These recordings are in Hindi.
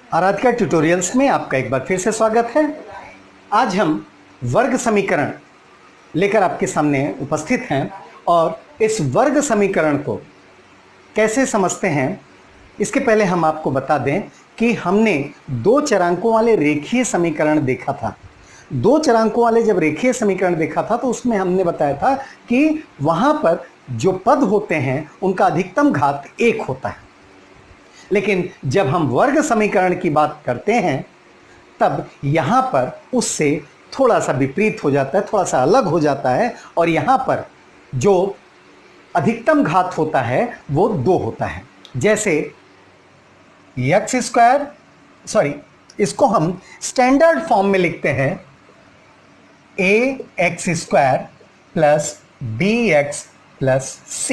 आराध्या ट्यूटोरियल्स में आपका एक बार फिर से स्वागत है। आज हम वर्ग समीकरण लेकर आपके सामने उपस्थित हैं और इस वर्ग समीकरण को कैसे समझते हैं इसके पहले हम आपको बता दें कि हमने दो चरांकों वाले रेखीय समीकरण देखा था। दो चरांकों वाले जब रेखीय समीकरण देखा था तो उसमें हमने बताया था कि वहां पर जो पद होते हैं उनका अधिकतम घात 1 होता है, लेकिन जब हम वर्ग समीकरण की बात करते हैं तब यहां पर उससे थोड़ा सा विपरीत हो जाता है, थोड़ा सा अलग हो जाता है और यहां पर जो अधिकतम घात होता है वो 2 होता है। जैसे इसको हम स्टैंडर्ड फॉर्म में लिखते हैं ax² plus bx plus c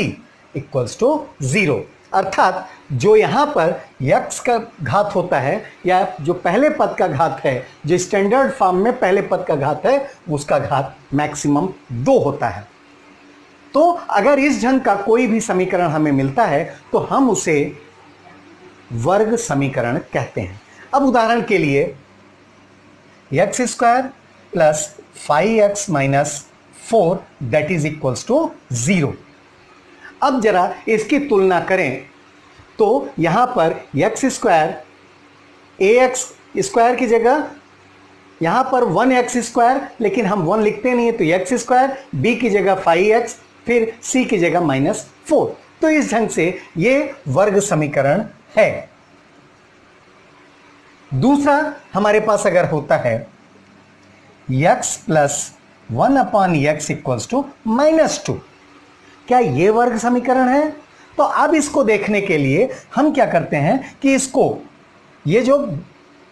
equals to 0। अर्थात जो यहां पर x का घात होता है या जो पहले पद का घात है, जो स्टैंडर्ड फॉर्म में पहले पद का घात है, उसका घात मैक्सिमम 2 होता है। तो अगर इस ढंग का कोई भी समीकरण हमें मिलता है तो हम उसे वर्ग समीकरण कहते हैं। अब उदाहरण के लिए x² plus 5x minus 4 that is equals to 0। अब जरा इसकी तुलना करें तो यहां पर x² ax² की जगह यहां पर 1x², लेकिन हम 1 लिखते नहीं है तो x², b की जगह 5x, फिर c की जगह -4। तो इस ढंग से ये वर्ग समीकरण है। दूसरा हमारे पास अगर होता है x plus 1/x equals to -2, क्या ये वर्ग समीकरण है? तो अब इसको देखने के लिए हम क्या करते हैं कि इसको ये जो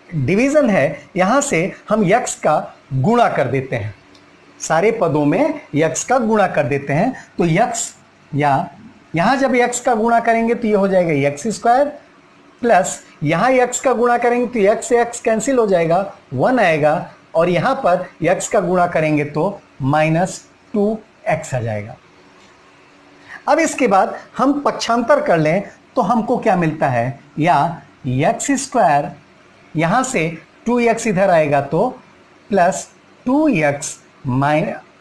डिवीजन है यहां से हम x का गुणा कर देते हैं, सारे पदों में x का गुणा कर देते हैं। तो x या यहां जब x का गुणा करेंगे तो ये हो जाएगा x² प्लस यहां x का गुणा करेंगे तो x से x कैंसिल हो जाएगा, 1 आएगा और यहां पर x का गुणा करेंगे तो -2x आ जाएगा। अब इसके बाद हम पक्षांतर कर लें तो हमको क्या मिलता है, या x² यहां से 2x इधर आएगा तो plus 2x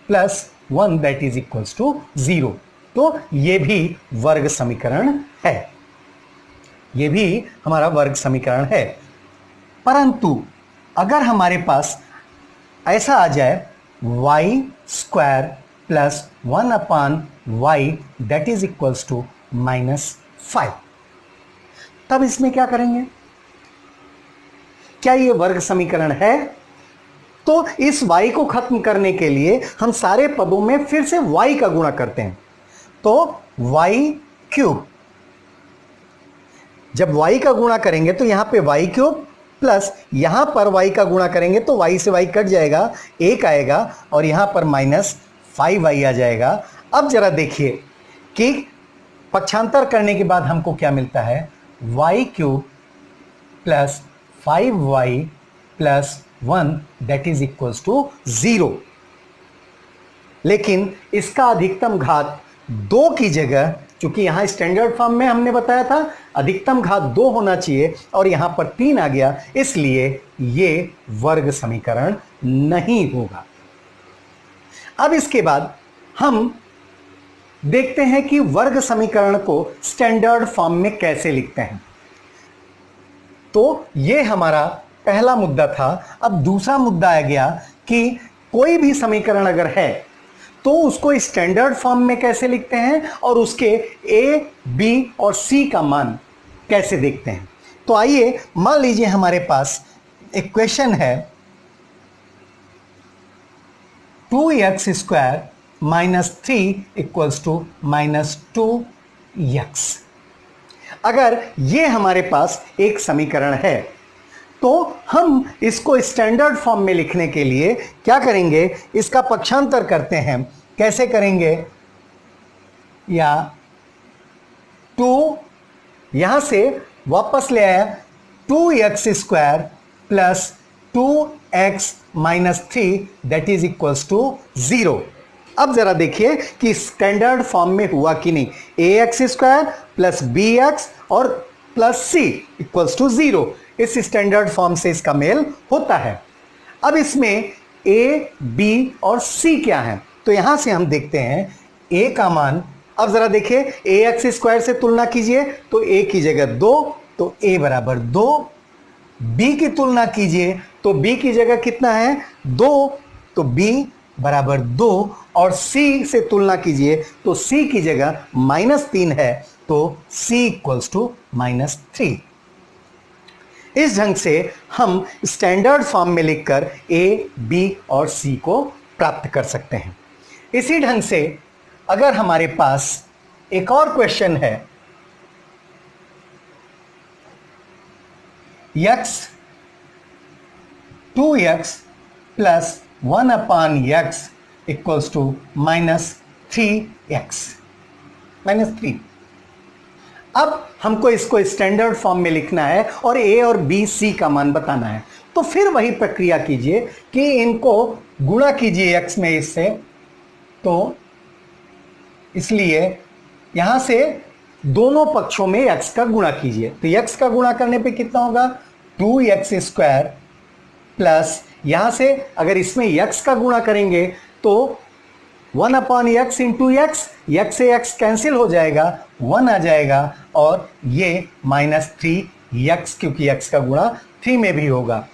plus 1 that is equals to 0। तो ये भी वर्ग समीकरण है, ये भी हमारा वर्ग समीकरण है। परंतु अगर हमारे पास ऐसा आ जाए y² plus 1/y that is equals to -5, तब इसमें क्या करेंगे? क्या ये वर्ग समीकरण है? तो इस y को खत्म करने के लिए हम सारे पदों में फिर से y का गुणा करते हैं। तो y³ जब y का गुणा करेंगे तो यहां पे y³ प्लस यहां पर y का गुणा करेंगे तो y से y कट जाएगा, 1 आएगा और यहां पर -5y आ जाएगा। अब जरा देखिए कि पक्षांतर करने के बाद हमको क्या मिलता है, y³ plus 5y plus 1 that is equals to 0। लेकिन इसका अधिकतम घात 2 की जगह, चूंकि यहां स्टैंडर्ड फॉर्म में हमने बताया था अधिकतम घात 2 होना चाहिए और यहां पर 3 आ गया, इसलिए ये वर्ग समीकरण नहीं होगा। अब इसके बाद हम देखते हैं कि वर्ग समीकरण को स्टैंडर्ड फॉर्म में कैसे लिखते हैं। तो ये हमारा पहला मुद्दा था। अब दूसरा मुद्दा आ गया कि कोई भी समीकरण अगर है तो उसको स्टैंडर्ड फॉर्म में कैसे लिखते हैं और उसके a, b और c का मान कैसे देखते हैं। तो आइए मान लीजिए हमारे पास इक्वेशन है 2x² minus 3 equals to -2x। अगर ये हमारे पास एक समीकरण है तो हम इसको स्टैंडर्ड फॉर्म में लिखने के लिए क्या करेंगे, इसका पक्षांतर करते हैं। कैसे करेंगे, या 2 यहां से वापस ले आया 2x² plus 2x minus 3 that is equals to 0। अब जरा देखिए कि स्टैंडर्ड फॉर्म में हुआ कि नहीं, ax² प्लस bx और प्लस सी इक्वल्स टू 0। इस स्टैंडर्ड फॉर्म से इसका मेल होता है। अब इसमें ए, बी और सी क्या है, तो यहां से हम देखते हैं ए का मान। अब जरा देखिए, ए एक्स स्क्वायर से तुलना कीजिए तो ए की जगह 2, तो ए बराबर 2। बी की तुलना कीजिए तो बी की जगह कितना है, 2, तो बी बराबर 2। और सी से तुलना कीजिए तो सी की जगह -3 है, तो सी इक्वल्स टू -3। इस ढंग से हम स्टैंडर्ड फॉर्म में लिखकर ए, बी और सी को प्राप्त कर सकते हैं। इसी ढंग से अगर हमारे पास एक और क्वेश्चन है, x 2x plus 1/x equals to -3x, -3। अब हमको इसको स्टैंडर्ड फॉर्म में लिखना है और ए और बी, सी का मान बताना है। तो फिर वही प्रक्रिया कीजिए कि इनको गुणा कीजिए x में इससे, तो इसलिए यहां से दोनों पक्षों में x का गुणा कीजिए। तो x का गुणा करने पे कितना होगा, 2x² प्लस यहां से अगर इसमें x का गुणा करेंगे तो 1/x इंटू एक्स, x से x कैंसिल हो जाएगा, 1 आ जाएगा और ये -3x, क्योंकि x का गुणा 3 में भी होगा।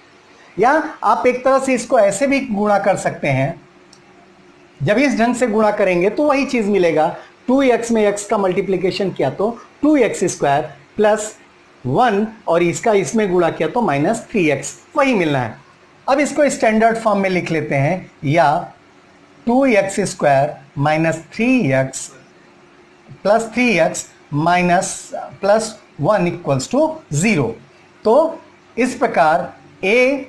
या आप एक तरह से इसको ऐसे भी गुणा कर सकते हैं, जब इस ढंग से गुणा करेंगे तो वही चीज मिलेगा। 2x में x का मल्टीप्लिकेशन किया तो 2x² प्लस 1 और इसका इसमें गुणा किया तो -3x, वही मिलना है। अब इसको स्टैंडर्ड फॉर्म में लिख लेते हैं, या 2x² -3x plus 3x plus 1 equals to 0। तो इस प्रकार a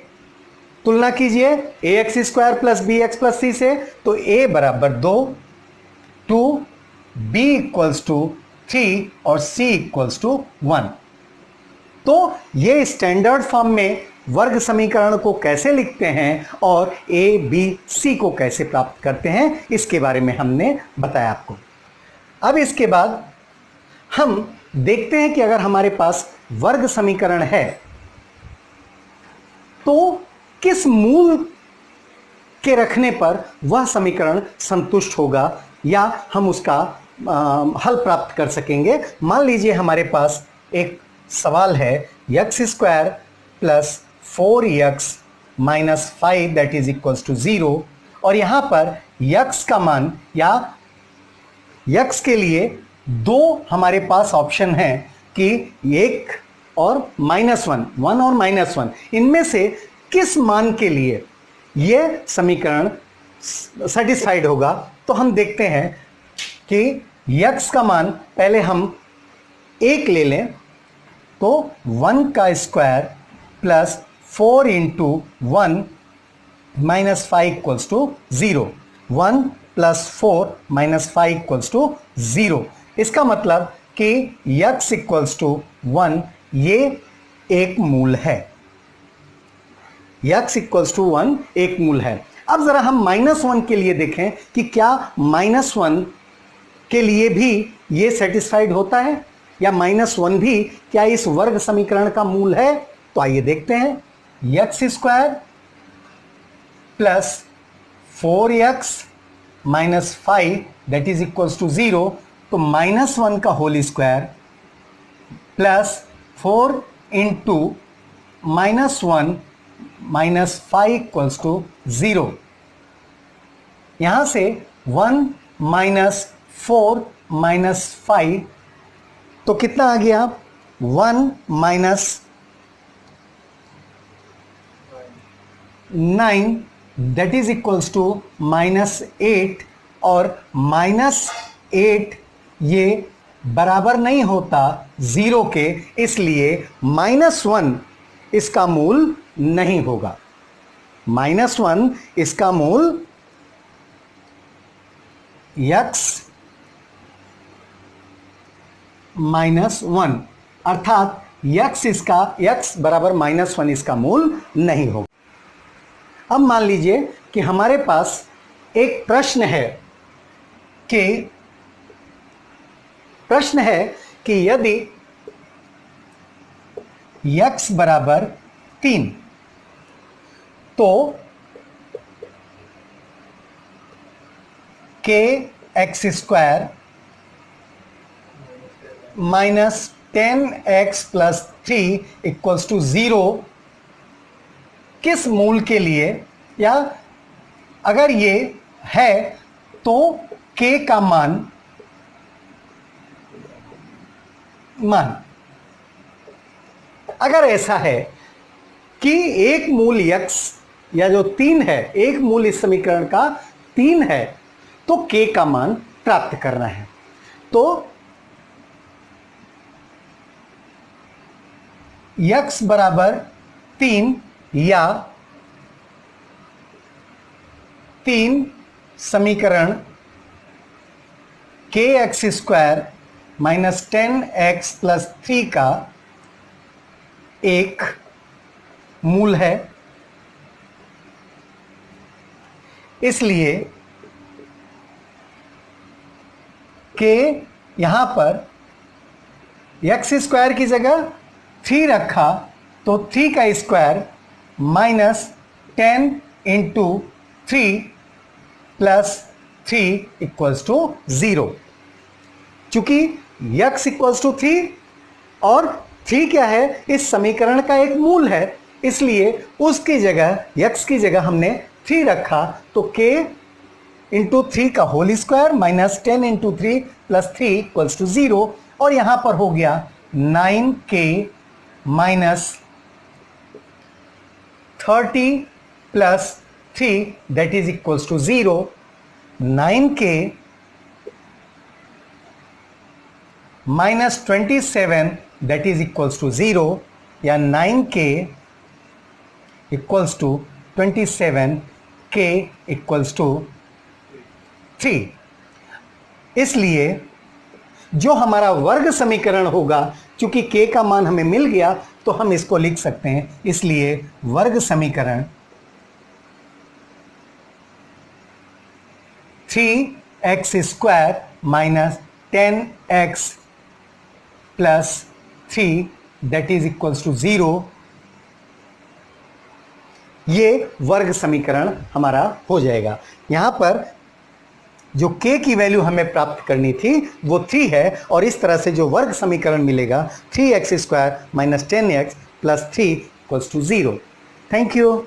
तुलना कीजिए ax² plus bx plus c से, तो a बराबर 2, 2, b इक्वल्स टू 3 और c इक्वल्स टू 1। तो ये स्टैंडर्ड फॉर्म में वर्ग समीकरण को कैसे लिखते हैं और a, b, c को कैसे प्राप्त करते हैं, इसके बारे में हमने बताया आपको। अब इसके बाद हम देखते हैं कि अगर हमारे पास वर्ग समीकरण है तो किस मूल के रखने पर वह समीकरण संतुष्ट होगा या हम उसका हल प्राप्त कर सकेंगे। मान लीजिए हमारे पास एक सवाल है, x² plus 4x minus 5 that is equals to 0, और यहां पर x का मान या x के लिए दो हमारे पास ऑप्शन है कि 1 और -1, 1 और -1, इनमें से किस मान के लिए यह समीकरण सेटिस्फाइड होगा। तो हम देखते हैं कि x का मान पहले हम 1 ले लें, तो 1 का square plus 4 into 1 minus 5 equals to 0, 1 plus 4 minus 5 equals to 0। इसका मतलब कि x इक्वल्स टू 1 ये एक मूल है, x इक्वल्स टू 1 एक मूल है। अब जरा हम -1 के लिए देखें कि क्या -1 के लिए भी ये सेटिस्फाइड होता है या -1 भी क्या इस वर्ग समीकरण का मूल है। तो आइए देखते हैं, x² plus 4x minus 5 that is equals to 0, तो -1 का whole square plus 4 into -1 minus 5 equals to 0। यहां से 1 माइनस 4 माइनस 5, तो कितना आ गया, 1 minus 9 that is equals to -8, और -8 ये बराबर नहीं होता 0 के, इसलिए -1 इसका मूल नहीं होगा। -1 इसका मूल x -1, अर्थात x बराबर -1 इसका मूल नहीं होगा। अब मान लीजिए कि हमारे पास एक प्रश्न है कि यदि x बराबर 3, तो k x square minus 10x plus 3 equals to 0 किस मूल के लिए, या अगर ये है तो k का मान अगर ऐसा है कि एक मूल x या जो 3 है, एक मूल इस समीकरण का 3 है, तो k का मान प्राप्त करना है। तो x बराबर 3 या 3 समीकरण k x square minus 10x plus 3 का एक मूल है। इसलिए k यहां पर एक्स स्क्वायर की जगह 3 रखा तो 3 का square minus 10 into 3 plus 3 equals to 0। चूंकि x इक्वल्स टू 3 और 3 क्या है, इस समीकरण का एक मूल है, इसलिए उसकी जगह x की जगह हमने 3 रखा तो k इंटू 3 का whole square minus 10 into 3 plus 3 equals to 0, और यहां पर हो गया 9k minus 30 plus 3 that is equals to 0। 9k minus 27 that is equals to 0, या 9k equals to 27, k equals to 3। इसलिए जो हमारा वर्ग समीकरण होगा, चूंकि k का मान हमें मिल गया तो हम इसको लिख सकते हैं, इसलिए वर्ग समीकरण 3x square minus 10x plus 3 that is equals to 0, ये वर्ग समीकरण हमारा हो जाएगा। यहां पर जो k की वैल्यू हमें प्राप्त करनी थी वो 3 है, और इस तरह से जो वर्ग समीकरण मिलेगा 3x square minus 10x plus 3 equals to 0। Thank you.